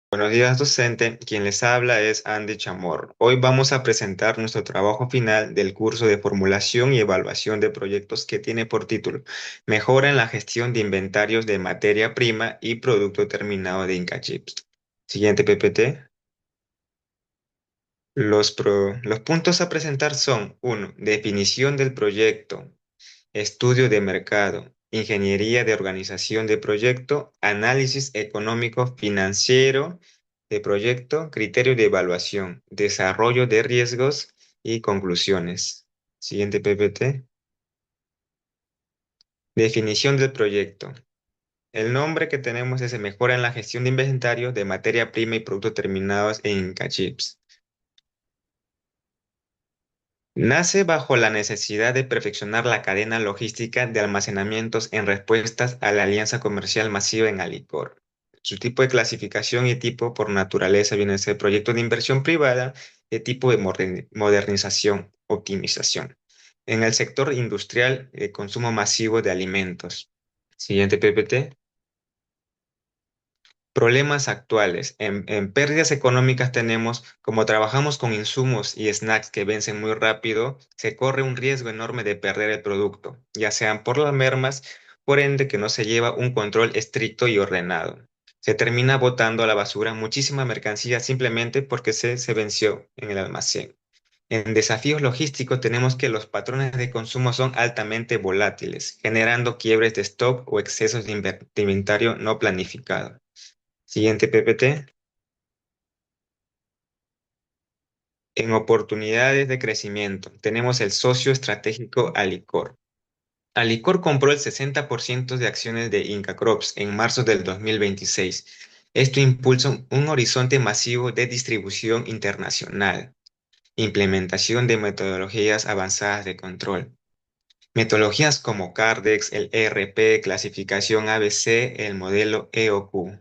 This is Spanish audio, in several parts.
Buenos días, docente. Quien les habla es Andy Chamorro. Hoy vamos a presentar nuestro trabajo final del curso de formulación y evaluación de proyectos que tiene por título Mejora en la gestión de inventarios de materia prima y producto terminado de Inca Chips. Siguiente PPT. Los puntos a presentar son uno, definición del proyecto, estudio de mercado, ingeniería de organización de proyecto, análisis económico financiero de proyecto, criterio de evaluación, desarrollo de riesgos y conclusiones. Siguiente PPT. Definición del proyecto. El nombre que tenemos es Mejora en la gestión de inventarios de materia prima y productos terminados en CACHIPS. Nace bajo la necesidad de perfeccionar la cadena logística de almacenamientos en respuestas a la alianza comercial masiva en Alicor. Su tipo de clasificación y tipo por naturaleza viene a ser proyecto de inversión privada de tipo de modernización, optimización. En el sector industrial, de consumo masivo de alimentos. Siguiente PPT. Problemas actuales. En pérdidas económicas tenemos, como trabajamos con insumos y snacks que vencen muy rápido, se corre un riesgo enorme de perder el producto, ya sean por las mermas, por ende que no se lleva un control estricto y ordenado. Se termina botando a la basura muchísima mercancía simplemente porque se venció en el almacén. En desafíos logísticos tenemos que los patrones de consumo son altamente volátiles, generando quiebres de stock o excesos de inventario no planificado. Siguiente PPT. En oportunidades de crecimiento, tenemos el socio estratégico Alicor. Alicor compró el 60% de acciones de Inca Crops en marzo del 2026. Esto impulsa un horizonte masivo de distribución internacional, implementación de metodologías avanzadas de control. Metodologías como Cardex, el ERP, clasificación ABC, el modelo EOQ.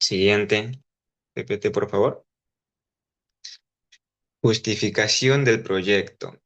Siguiente PPT, por favor. Justificación del proyecto.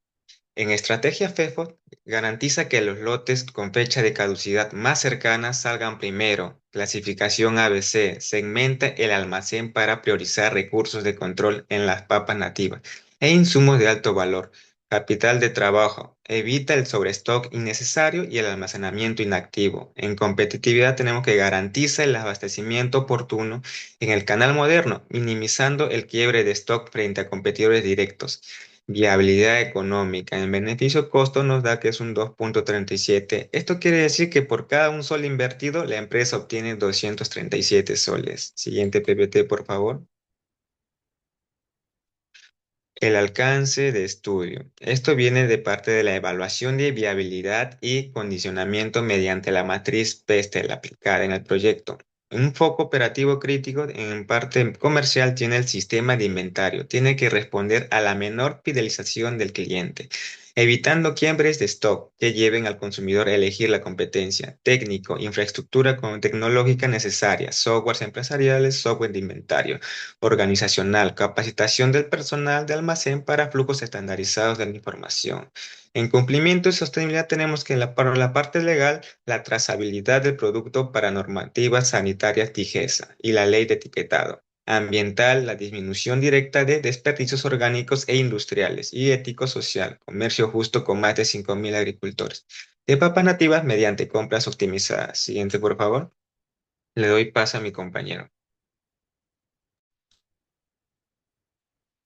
En estrategia FEFO garantiza que los lotes con fecha de caducidad más cercana salgan primero. Clasificación ABC segmenta el almacén para priorizar recursos de control en las papas nativas e insumos de alto valor. Capital de trabajo. Evita el sobrestock innecesario y el almacenamiento inactivo. En competitividad tenemos que garantiza el abastecimiento oportuno en el canal moderno, minimizando el quiebre de stock frente a competidores directos. Viabilidad económica. En beneficio-costo nos da que es un 2,37. Esto quiere decir que por cada un sol invertido, la empresa obtiene 237 soles. Siguiente PPT, por favor. El alcance de estudio. Esto viene de parte de la evaluación de viabilidad y condicionamiento mediante la matriz PESTEL aplicada en el proyecto. Un foco operativo crítico en parte comercial tiene el sistema de inventario. Tiene que responder a la menor fidelización del cliente, evitando quiebres de stock que lleven al consumidor a elegir la competencia. Técnico, infraestructura tecnológica necesaria, softwares empresariales, software de inventario organizacional, capacitación del personal de almacén para flujos estandarizados de la información. En cumplimiento y sostenibilidad tenemos que para la parte legal, la trazabilidad del producto para normativas sanitarias DIGESA y la ley de etiquetado. Ambiental, la disminución directa de desperdicios orgánicos e industriales y ético-social, comercio justo con más de 5.000 agricultores. De papas nativas mediante compras optimizadas. Siguiente, por favor. Le doy paso a mi compañero.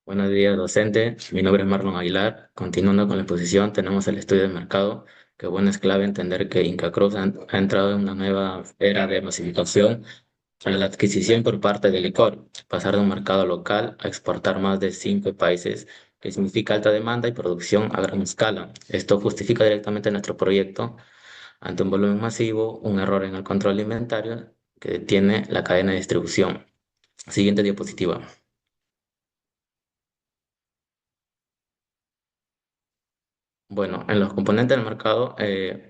Buenos días, docente. Mi nombre es Marlon Aguilar. Continuando con la exposición, tenemos el estudio de mercado, que bueno, es clave entender que Inca Cruz ha entrado en una nueva era de masificación a la adquisición por parte del licor, pasar de un mercado local a exportar más de 5 países, que significa alta demanda y producción a gran escala. Esto justifica directamente nuestro proyecto ante un volumen masivo, un error en el control alimentario que detiene la cadena de distribución. Siguiente diapositiva. Bueno, en los componentes del mercado,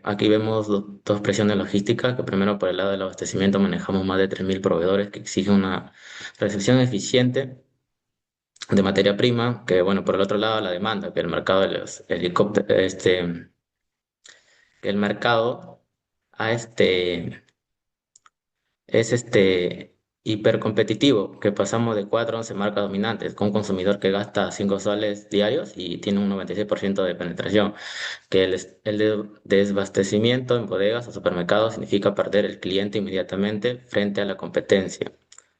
aquí vemos dos presiones logísticas, que primero por el lado del abastecimiento manejamos más de 3.000 proveedores que exigen una recepción eficiente de materia prima, que bueno, por el otro lado la demanda, que el mercado de los helicópteros, que el mercado a es hipercompetitivo, que pasamos de 4 a 11 marcas dominantes, con un consumidor que gasta 5 soles diarios y tiene un 96% de penetración, que desabastecimiento en bodegas o supermercados significa perder el cliente inmediatamente frente a la competencia.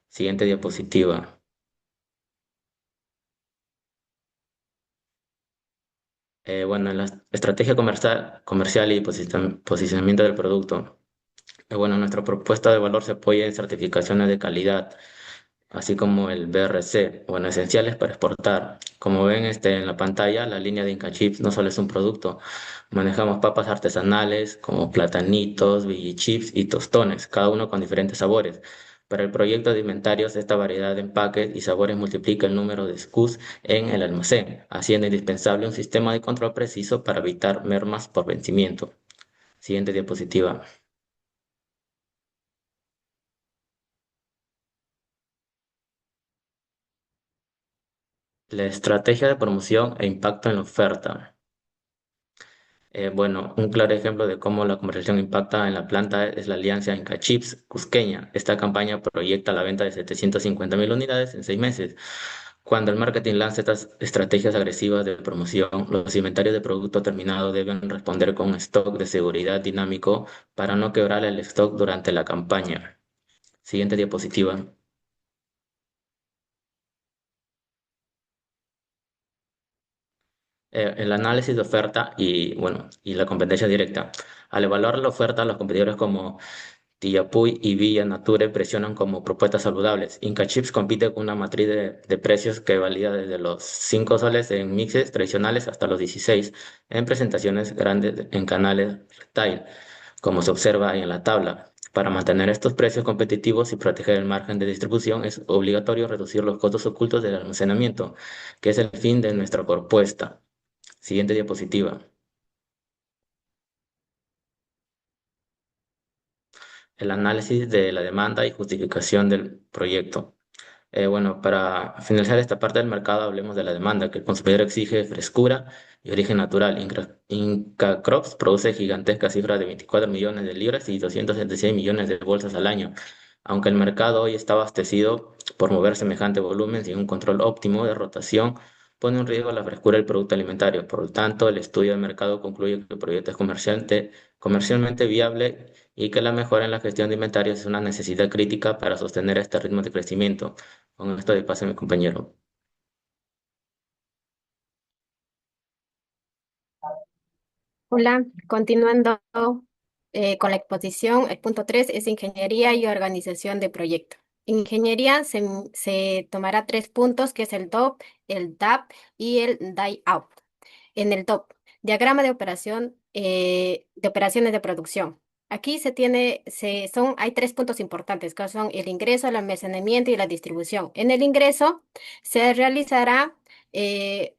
Siguiente diapositiva. Bueno, en la estrategia comercial y posicionamiento del producto. Bueno, nuestra propuesta de valor se apoya en certificaciones de calidad, así como el BRC, bueno, esenciales para exportar. Como ven en la pantalla, la línea de Inca Chips no solo es un producto, manejamos papas artesanales como platanitos, chips y tostones, cada uno con diferentes sabores. Para el proyecto de inventarios, esta variedad de empaques y sabores multiplica el número de SKUs en el almacén, haciendo indispensable un sistema de control preciso para evitar mermas por vencimiento. Siguiente diapositiva. La estrategia de promoción e impacto en la oferta. Bueno, un claro ejemplo de cómo la comercialización impacta en la planta es la alianza Inca Chips Cusqueña. Esta campaña proyecta la venta de 750.000 unidades en 6 meses. Cuando el marketing lanza estas estrategias agresivas de promoción, los inventarios de producto terminado deben responder con un stock de seguridad dinámico para no quebrar el stock durante la campaña. Siguiente diapositiva. El análisis de oferta y, bueno, y la competencia directa. Al evaluar la oferta, los competidores como Tiapuy y Villa Nature presionan como propuestas saludables. Inca Chips compite con una matriz de precios que valía desde los 5 soles en mixes tradicionales hasta los 16 en presentaciones grandes en canales retail, como se observa ahí en la tabla. Para mantener estos precios competitivos y proteger el margen de distribución es obligatorio reducir los costos ocultos del almacenamiento, que es el fin de nuestra propuesta. Siguiente diapositiva. El análisis de la demanda y justificación del proyecto. Bueno, para finalizar esta parte del mercado, hablemos de la demanda, que el consumidor exige frescura y origen natural. Inca Crops produce gigantescas cifras de 24 millones de libras y 276 millones de bolsas al año. Aunque el mercado hoy está abastecido por mover semejante volumen sin un control óptimo de rotación, pone en riesgo la frescura del producto alimentario. Por lo tanto, el estudio de mercado concluye que el proyecto es comercialmente viable y que la mejora en la gestión de inventarios es una necesidad crítica para sostener este ritmo de crecimiento. Con esto de paso, mi compañero. Hola, continuando con la exposición, el punto 3 es ingeniería y organización de proyecto. Ingeniería se tomará 3 puntos, que es el DOP, el DAP y el DIE-OUT. En el DOP, diagrama de operaciones de producción. Aquí hay 3 puntos importantes, que son el ingreso, el almacenamiento y la distribución. En el ingreso se realizará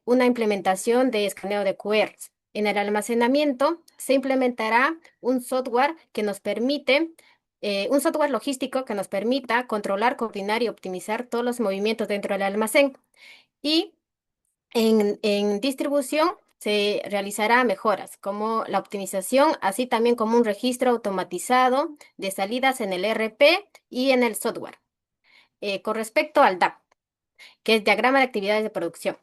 una implementación de escaneo de QRs. En el almacenamiento se implementará un software logístico que nos permita controlar, coordinar y optimizar todos los movimientos dentro del almacén. Y en distribución se realizará mejoras como la optimización, así también como un registro automatizado de salidas en el ERP y en el software. Con respecto al DAP, que es diagrama de actividades de producción,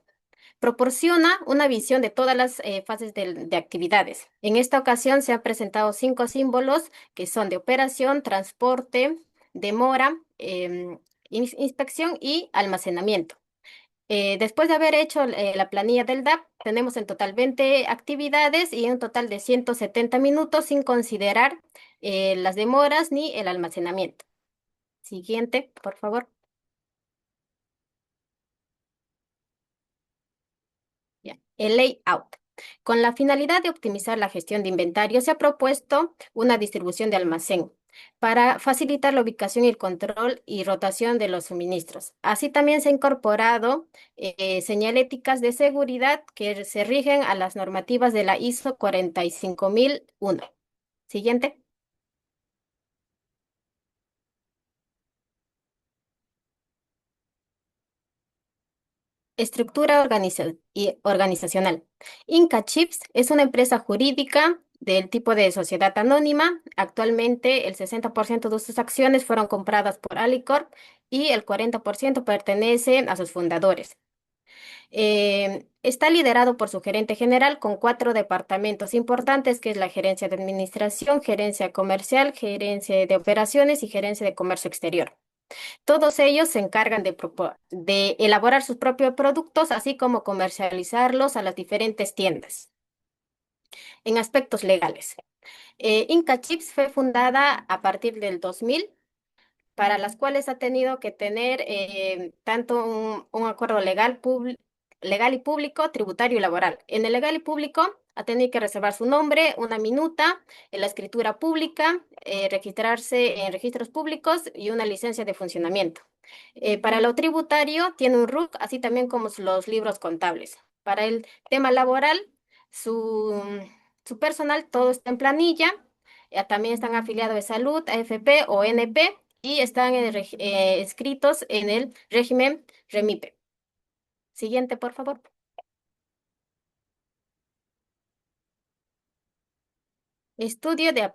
proporciona una visión de todas las fases de actividades. En esta ocasión se han presentado 5 símbolos que son de operación, transporte, demora, inspección y almacenamiento. Después de haber hecho la planilla del DAP, tenemos en total 20 actividades y un total de 170 minutos sin considerar las demoras ni el almacenamiento. Siguiente, por favor. Ya. El layout. Con la finalidad de optimizar la gestión de inventario, se ha propuesto una distribución de almacén para facilitar la ubicación y el control y rotación de los suministros. Así también se ha incorporado señaléticas de seguridad que se rigen a las normativas de la ISO 45001. Siguiente. Estructura organizacional. Inca Chips es una empresa jurídica del tipo de sociedad anónima. Actualmente el 60% de sus acciones fueron compradas por Alicorp y el 40% pertenece a sus fundadores. Está liderado por su gerente general con 4 departamentos importantes, que es la gerencia de administración, gerencia comercial, gerencia de operaciones y gerencia de comercio exterior. Todos ellos se encargan de elaborar sus propios productos, así como comercializarlos a las diferentes tiendas. En aspectos legales, Inca Chips fue fundada a partir del 2000, para las cuales ha tenido que tener tanto un acuerdo legal y público, tributario y laboral. En el legal y público ha tenido que reservar su nombre, una minuta, en la escritura pública, registrarse en registros públicos y una licencia de funcionamiento. Para lo tributario tiene un RUC, así también como los libros contables. Para el tema laboral, su, su personal todo está en planilla. También están afiliados a Salud, AFP o NP y están inscritos en el régimen REMIPE. Siguiente, por favor. Estudio de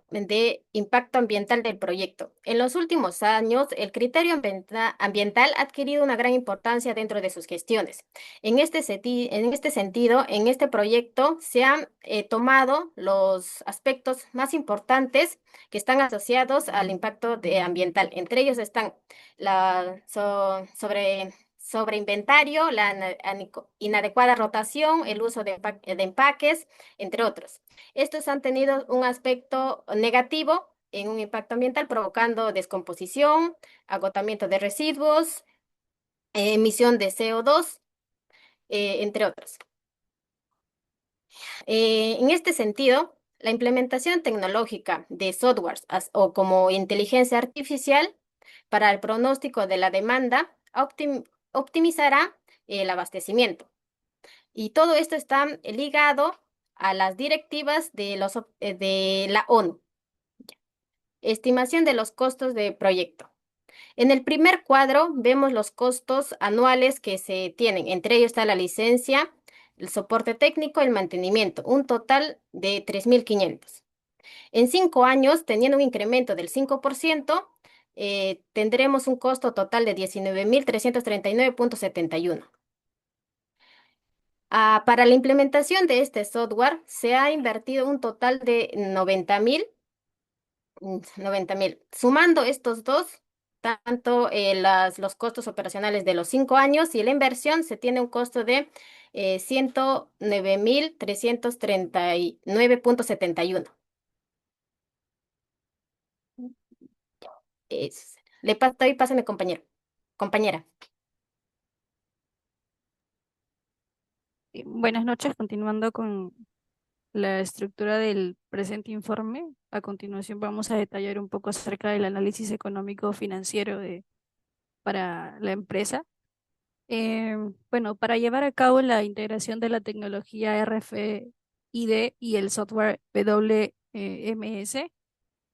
impacto ambiental del proyecto. En los últimos años, el criterio ambiental ha adquirido una gran importancia dentro de sus gestiones. En este sentido, en este proyecto se han tomado los aspectos más importantes que están asociados al impacto ambiental. Entre ellos están sobre inventario, la inadecuada rotación, el uso de empaques, entre otros. Estos han tenido un aspecto negativo en un impacto ambiental, provocando descomposición, agotamiento de residuos, emisión de CO2, entre otros. En este sentido, la implementación tecnológica de softwares o como inteligencia artificial para el pronóstico de la demanda optimizará el abastecimiento. Y todo esto está ligado a las directivas de la ONU. Estimación de los costos de proyecto. En el primer cuadro vemos los costos anuales que se tienen. Entre ellos está la licencia, el soporte técnico, el mantenimiento, un total de 3.500. En 5 años, teniendo un incremento del 5%, tendremos un costo total de 19.339.71. Para la implementación de este software se ha invertido un total de 90.000. Sumando estos dos, tanto los costos operacionales de los 5 años y la inversión, se tiene un costo de 109.339.71. Doy paso a mi compañero. Compañera. Buenas noches, continuando con la estructura del presente informe. A continuación vamos a detallar un poco acerca del análisis económico financiero para la empresa. Bueno, para llevar a cabo la integración de la tecnología RFID y el software WMS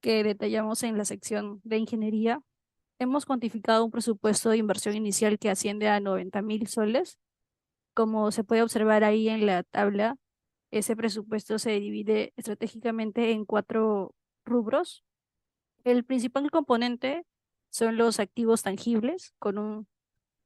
que detallamos en la sección de ingeniería, hemos cuantificado un presupuesto de inversión inicial que asciende a 90.000 soles. Como se puede observar ahí en la tabla, ese presupuesto se divide estratégicamente en 4 rubros. El principal componente son los activos tangibles, con un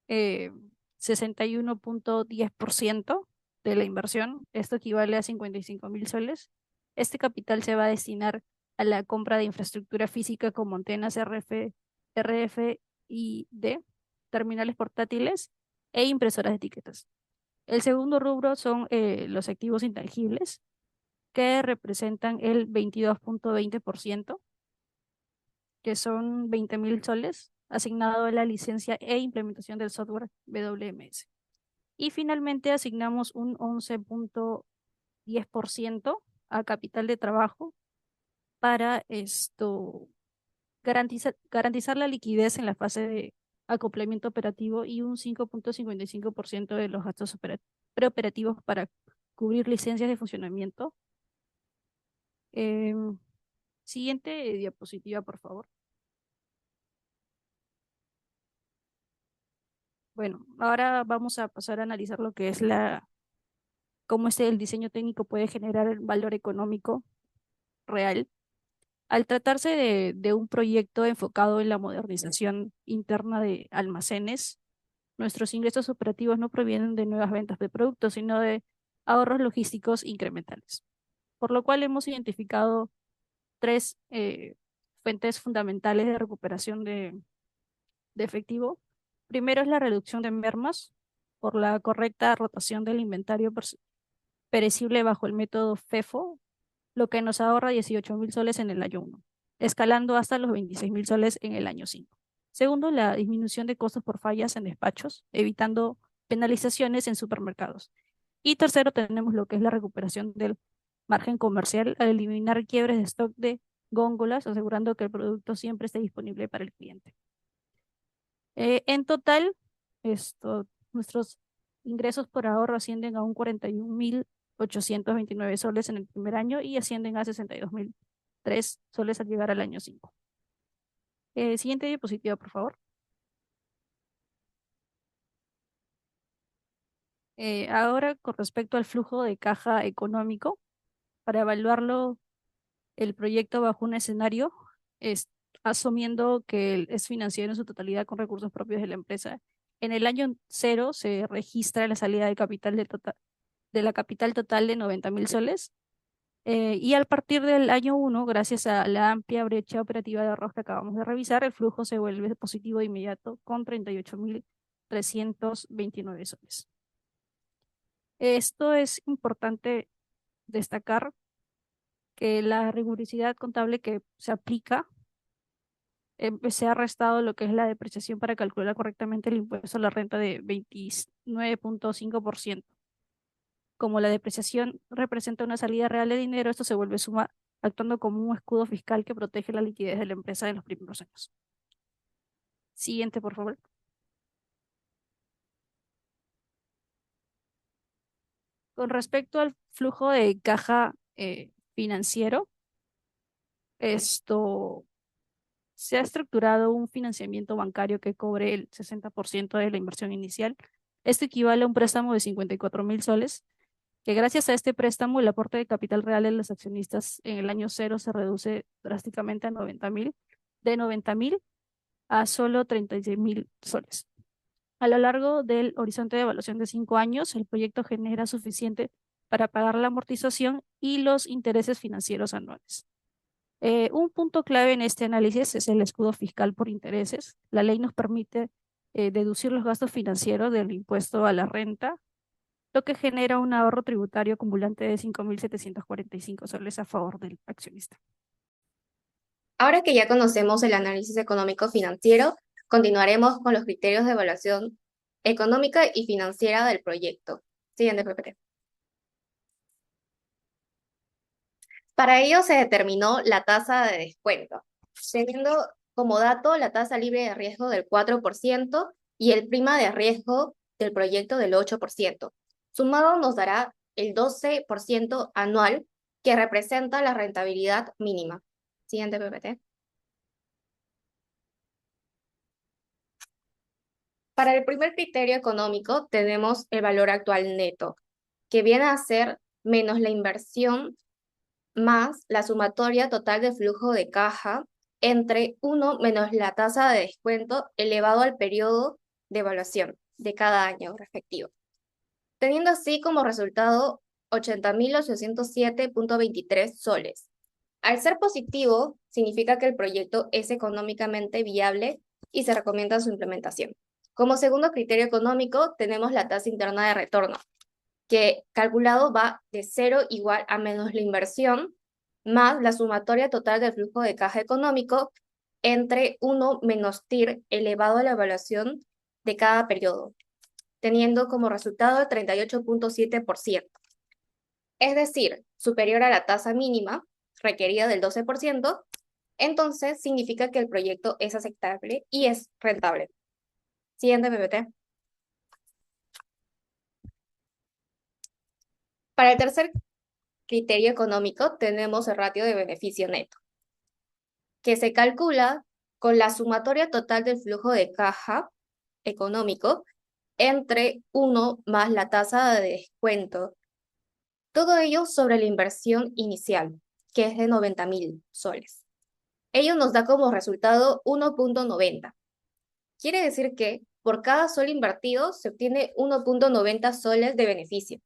61.10% de la inversión. Esto equivale a 55.000 soles. Este capital se va a destinar a la compra de infraestructura física como antenas RFID, terminales portátiles e impresoras de etiquetas. El segundo rubro son los activos intangibles, que representan el 22.20%, que son 20.000 soles, asignado a la licencia e implementación del software WMS. Y finalmente asignamos un 11.10% a capital de trabajo para garantizar la liquidez en la fase de acoplamiento operativo y un 5.55% de los gastos preoperativos para cubrir licencias de funcionamiento. Em, Siguiente diapositiva, por favor. Bueno, ahora vamos a pasar a analizar lo que es cómo el diseño técnico puede generar el valor económico real. Al tratarse de un proyecto enfocado en la modernización interna de almacenes, nuestros ingresos operativos no provienen de nuevas ventas de productos, sino de ahorros logísticos incrementales. Por lo cual hemos identificado tres fuentes fundamentales de recuperación de efectivo. Primero es la reducción de mermas por la correcta rotación del inventario perecible bajo el método FEFO, lo que nos ahorra 18.000 soles en el año 1, escalando hasta los 26.000 soles en el año 5. Segundo, la disminución de costos por fallas en despachos, evitando penalizaciones en supermercados. Y tercero, tenemos lo que es la recuperación del margen comercial al eliminar quiebres de stock de góndolas, asegurando que el producto siempre esté disponible para el cliente. En total, nuestros ingresos por ahorro ascienden a un 41.829 soles en el primer año y ascienden a 62.003 soles al llegar al año 5. Siguiente diapositiva, por favor. Ahora, con respecto al flujo de caja económico, para evaluarlo, el proyecto bajo un escenario, es, asumiendo que es financiero en su totalidad con recursos propios de la empresa. En el año 0 se registra la salida de capital de la capital total de 90.000 soles. Y al partir del año 1, gracias a la amplia brecha operativa de ahorros que acabamos de revisar, el flujo se vuelve positivo de inmediato con 38.329 soles. Esto es importante destacar que la rigurosidad contable que se aplica se ha restado lo que es la depreciación para calcular correctamente el impuesto a la renta de 29.5%. Como la depreciación representa una salida real de dinero, esto se vuelve suma, actuando como un escudo fiscal que protege la liquidez de la empresa en los primeros años. Siguiente, por favor. Con respecto al flujo de caja financiero, esto se ha estructurado un financiamiento bancario que cobre el 60% de la inversión inicial. Esto equivale a un préstamo de 54.000 soles, que gracias a este préstamo el aporte de capital real de los accionistas en el año 0 se reduce drásticamente a 90.000, de 90.000 a solo 36.000 soles. A lo largo del horizonte de evaluación de 5 años, el proyecto genera suficiente para pagar la amortización y los intereses financieros anuales. Un punto clave en este análisis es el escudo fiscal por intereses. La ley nos permite deducir los gastos financieros del impuesto a la renta, lo que genera un ahorro tributario acumulante de 5.745 soles a favor del accionista. Ahora que ya conocemos el análisis económico financiero, continuaremos con los criterios de evaluación económica y financiera del proyecto. Siguiente, PPT. Para ello se determinó la tasa de descuento, teniendo como dato la tasa libre de riesgo del 4% y el prima de riesgo del proyecto del 8%. Sumado nos dará el 12% anual, que representa la rentabilidad mínima. Siguiente, PPT. Para el primer criterio económico tenemos el valor actual neto, que viene a ser menos la inversión más la sumatoria total de flujo de caja entre 1 menos la tasa de descuento elevado al periodo de evaluación de cada año respectivo, teniendo así como resultado 80.807.23 soles. Al ser positivo, significa que el proyecto es económicamente viable y se recomienda su implementación. Como segundo criterio económico, tenemos la tasa interna de retorno, que calculado va de 0 igual a menos la inversión más la sumatoria total del flujo de caja económico entre 1 menos TIR elevado a la evaluación de cada periodo, teniendo como resultado el 38.7%. Es decir, superior a la tasa mínima requerida del 12%, entonces significa que el proyecto es aceptable y es rentable. Siguiente, PPT. Para el tercer criterio económico tenemos el ratio de beneficio neto, que se calcula con la sumatoria total del flujo de caja económico entre 1 más la tasa de descuento. Todo ello sobre la inversión inicial. que es de 90.000 soles. Ello nos da como resultado 1.90. Quiere decir que por cada sol invertido se obtiene 1.90 soles de beneficio.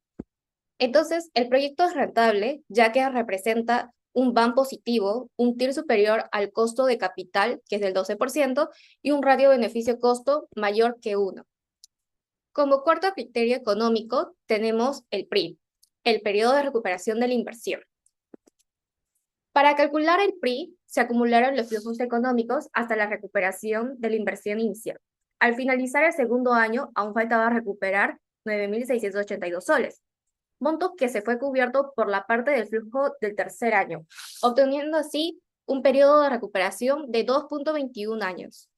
Entonces, el proyecto es rentable ya que representa un BAM positivo, un TIR superior al costo de capital, que es del 12%, y un ratio beneficio-costo mayor que 1. Como cuarto criterio económico, tenemos el PRI, el periodo de recuperación de la inversión. Para calcular el PRI, se acumularon los flujos económicos hasta la recuperación de la inversión inicial. Al finalizar el segundo año, aún faltaba recuperar 9.682 soles, monto que se fue cubierto por la parte del flujo del tercer año, obteniendo así un periodo de recuperación de 2.21 años,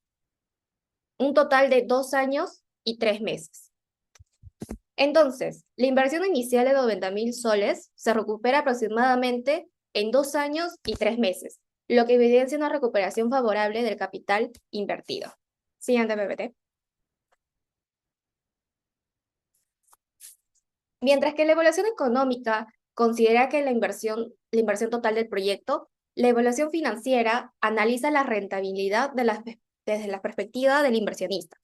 un total de 2 años y 3 meses. Entonces, la inversión inicial de 90.000 soles se recupera aproximadamente en 2 años y 3 meses, lo que evidencia una recuperación favorable del capital invertido. Siguiente PPT. Mientras que la evaluación económica considera que la inversión total del proyecto, la evaluación financiera analiza la rentabilidad desde la perspectiva del inversionista.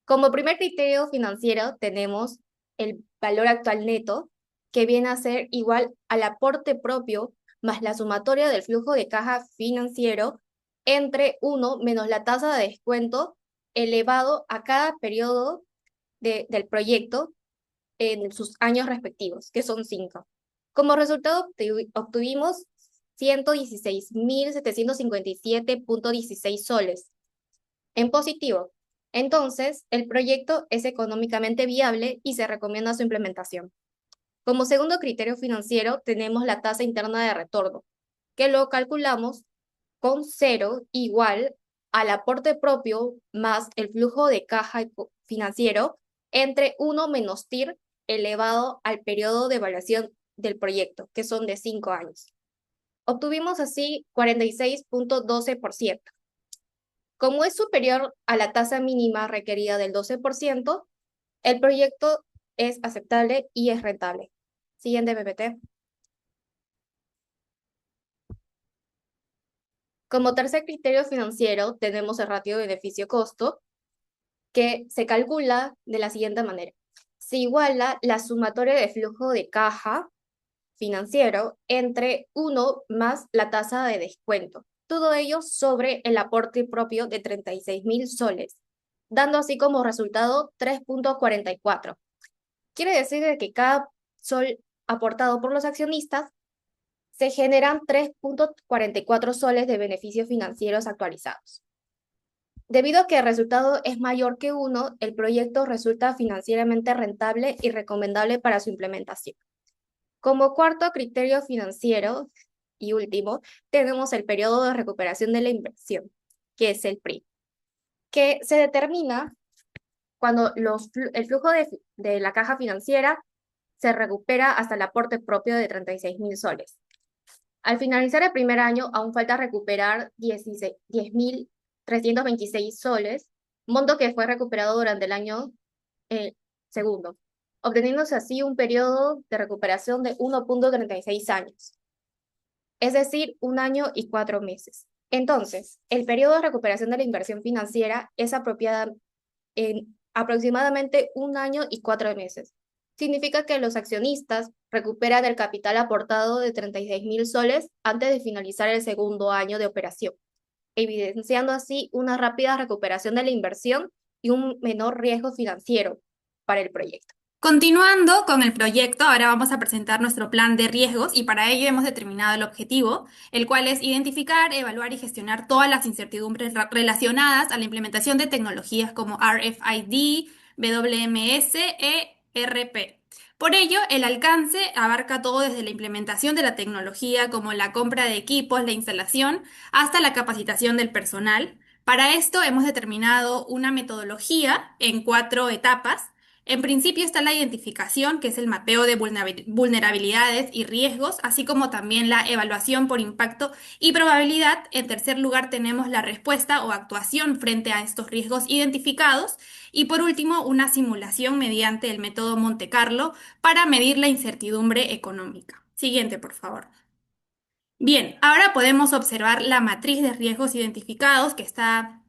Como primer criterio financiero tenemos el valor actual neto, que viene a ser igual al aporte propio más la sumatoria del flujo de caja financiero entre 1 menos la tasa de descuento elevado a cada periodo del proyecto en sus años respectivos, que son 5. Como resultado obtuvimos 116.757.16 soles en positivo. Entonces, el proyecto es económicamente viable y se recomienda su implementación. Como segundo criterio financiero, tenemos la tasa interna de retorno, que lo calculamos con 0 igual al aporte propio más el flujo de caja financiero entre 1 menos TIR elevado al periodo de evaluación del proyecto, que son de 5 años. Obtuvimos así 46.12%. Como es superior a la tasa mínima requerida del 12%, el proyecto es aceptable y es rentable. Siguiente PPT. Como tercer criterio financiero, tenemos el ratio beneficio-costo, que se calcula de la siguiente manera. Se iguala la sumatoria de flujo de caja financiero entre 1 más la tasa de descuento. Todo ello sobre el aporte propio de 36.000 soles, dando así como resultado 3.44. Quiere decir que cada sol aportado por los accionistas se generan 3.44 soles de beneficios financieros actualizados. Debido a que el resultado es mayor que 1, el proyecto resulta financieramente rentable y recomendable para su implementación. Como cuarto criterio financiero y último, tenemos el periodo de recuperación de la inversión, que es el PRI, que se determina cuando el flujo de la caja financiera se recupera hasta el aporte propio de 36.000 soles. Al finalizar el primer año, aún falta recuperar 10.326 soles, monto que fue recuperado durante el año segundo, obteniéndose así un periodo de recuperación de 1.36 años, es decir, 1 año y 4 meses. Entonces, el periodo de recuperación de la inversión financiera es apropiada en aproximadamente 1 año y 4 meses. Significa que los accionistas recuperan el capital aportado de 36.000 soles antes de finalizar el segundo año de operación, evidenciando así una rápida recuperación de la inversión y un menor riesgo financiero para el proyecto. Continuando con el proyecto, ahora vamos a presentar nuestro plan de riesgos y para ello hemos determinado el objetivo, el cual es identificar, evaluar y gestionar todas las incertidumbres relacionadas a la implementación de tecnologías como RFID, WMS e ERP. Por ello, el alcance abarca todo desde la implementación de la tecnología, como la compra de equipos, la instalación, hasta la capacitación del personal. Para esto hemos determinado una metodología en 4 etapas. En principio está la identificación, que es el mapeo de vulnerabilidades y riesgos, así como también la evaluación por impacto y probabilidad. En tercer lugar tenemos la respuesta o actuación frente a estos riesgos identificados. Y por último, una simulación mediante el método Monte Carlo para medir la incertidumbre económica. Siguiente, por favor. Bien, ahora podemos observar la matriz de riesgos identificados que está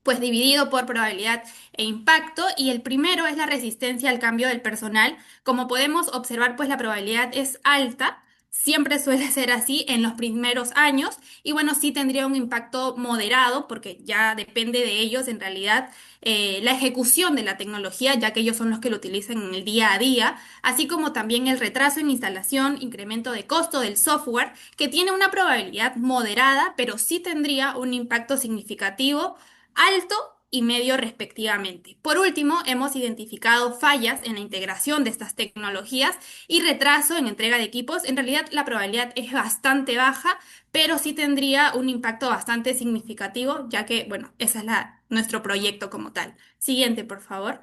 pues dividido por probabilidad e impacto, y el primero es la resistencia al cambio del personal. Como podemos observar, pues la probabilidad es alta, siempre suele ser así en los primeros años, y bueno, sí tendría un impacto moderado porque ya depende de ellos en realidad la ejecución de la tecnología, ya que ellos son los que lo utilizan en el día a día, así como también el retraso en instalación, incremento de costo del software, que tiene una probabilidad moderada, pero sí tendría un impacto significativo alto y medio respectivamente. Por último, hemos identificado fallas en la integración de estas tecnologías y retraso en entrega de equipos. En realidad, la probabilidad es bastante baja, pero sí tendría un impacto bastante significativo, ya que, bueno, ese es nuestro proyecto como tal. Siguiente, por favor.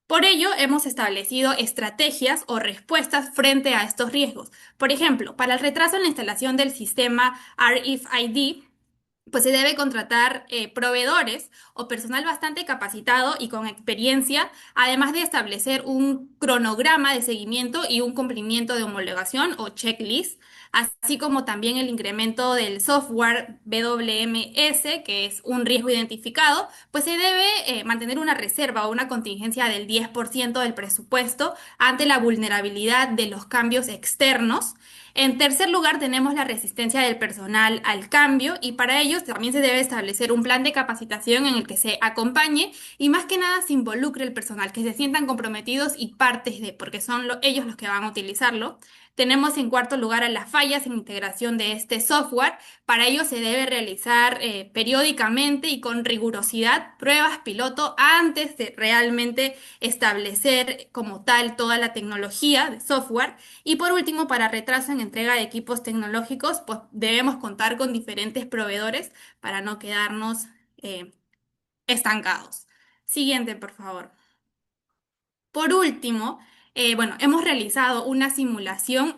Por ello, hemos establecido estrategias o respuestas frente a estos riesgos. Por ejemplo, para el retraso en la instalación del sistema RFID, pues se debe contratar proveedores o personal bastante capacitado y con experiencia, además de establecer un cronograma de seguimiento y un cumplimiento de homologación o checklist, así como también el incremento del software WMS, que es un riesgo identificado, pues se debe mantener una reserva o una contingencia del 10% del presupuesto ante la vulnerabilidad de los cambios externos. En tercer lugar, tenemos la resistencia del personal al cambio, y para ello también se debe establecer un plan de capacitación en el que se acompañe y más que nada se involucre el personal, que se sientan comprometidos y partes de, porque son ellos los que van a utilizarlo. Tenemos en cuarto lugar a las fallas en integración de este software. Para ello se debe realizar periódicamente y con rigurosidad pruebas piloto antes de realmente establecer como tal toda la tecnología de software. Y por último, para retraso en entrega de equipos tecnológicos, pues debemos contar con diferentes proveedores para no quedarnos eh, estancados. Siguiente, por favor. Por último, bueno, hemos realizado una simulación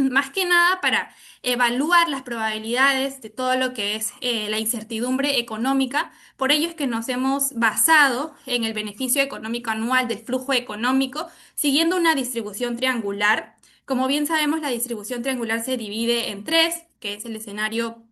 más que nada para evaluar las probabilidades de todo lo que es la incertidumbre económica. Por ello es que nos hemos basado en el beneficio económico anual del flujo económico, siguiendo una distribución triangular. Como bien sabemos, la distribución triangular se divide en tres, que es el escenario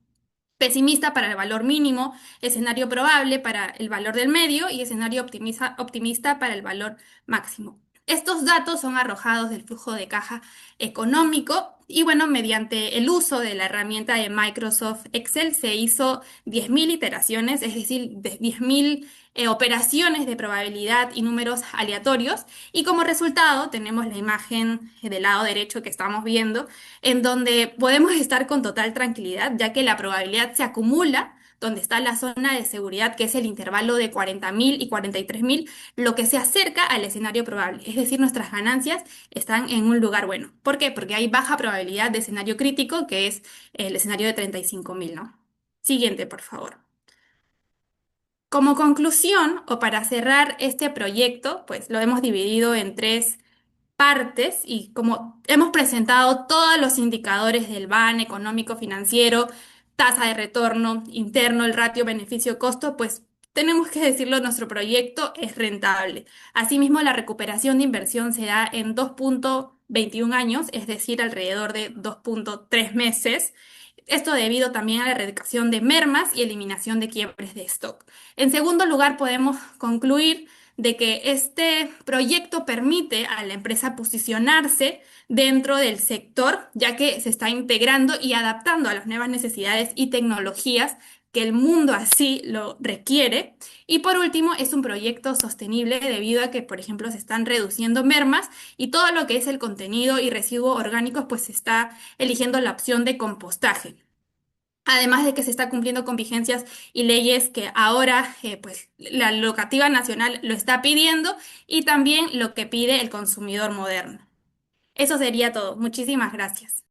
pesimista para el valor mínimo, escenario probable para el valor del medio y escenario optimista para el valor máximo. Estos datos son arrojados del flujo de caja económico y bueno, mediante el uso de la herramienta de Microsoft Excel se hizo 10.000 iteraciones, es decir, 10.000 operaciones de probabilidad y números aleatorios, y como resultado tenemos la imagen del lado derecho que estamos viendo, en donde podemos estar con total tranquilidad, ya que la probabilidad se acumula donde está la zona de seguridad, que es el intervalo de 40.000 y 43.000, lo que se acerca al escenario probable. Es decir, nuestras ganancias están en un lugar bueno. ¿Por qué? Porque hay baja probabilidad de escenario crítico, que es el escenario de 35.000, ¿no? Siguiente, por favor. Como conclusión, o para cerrar este proyecto, pues lo hemos dividido en tres partes, y como hemos presentado todos los indicadores del BAN económico financiero, tasa de retorno interno, el ratio beneficio-costo, pues tenemos que decirlo, nuestro proyecto es rentable. Asimismo, la recuperación de inversión se da en 2.21 años, es decir, alrededor de 2.3 meses. Esto debido también a la erradicación de mermas y eliminación de quiebres de stock. En segundo lugar, podemos concluir de que este proyecto permite a la empresa posicionarse dentro del sector, ya que se está integrando y adaptando a las nuevas necesidades y tecnologías que el mundo así lo requiere. Y por último, es un proyecto sostenible debido a que, por ejemplo, se están reduciendo mermas y todo lo que es el contenido y residuos orgánicos, pues se está eligiendo la opción de compostaje. Además de que se está cumpliendo con vigencias y leyes que ahora pues la locativa nacional lo está pidiendo, y también lo que pide el consumidor moderno. Eso sería todo. Muchísimas gracias.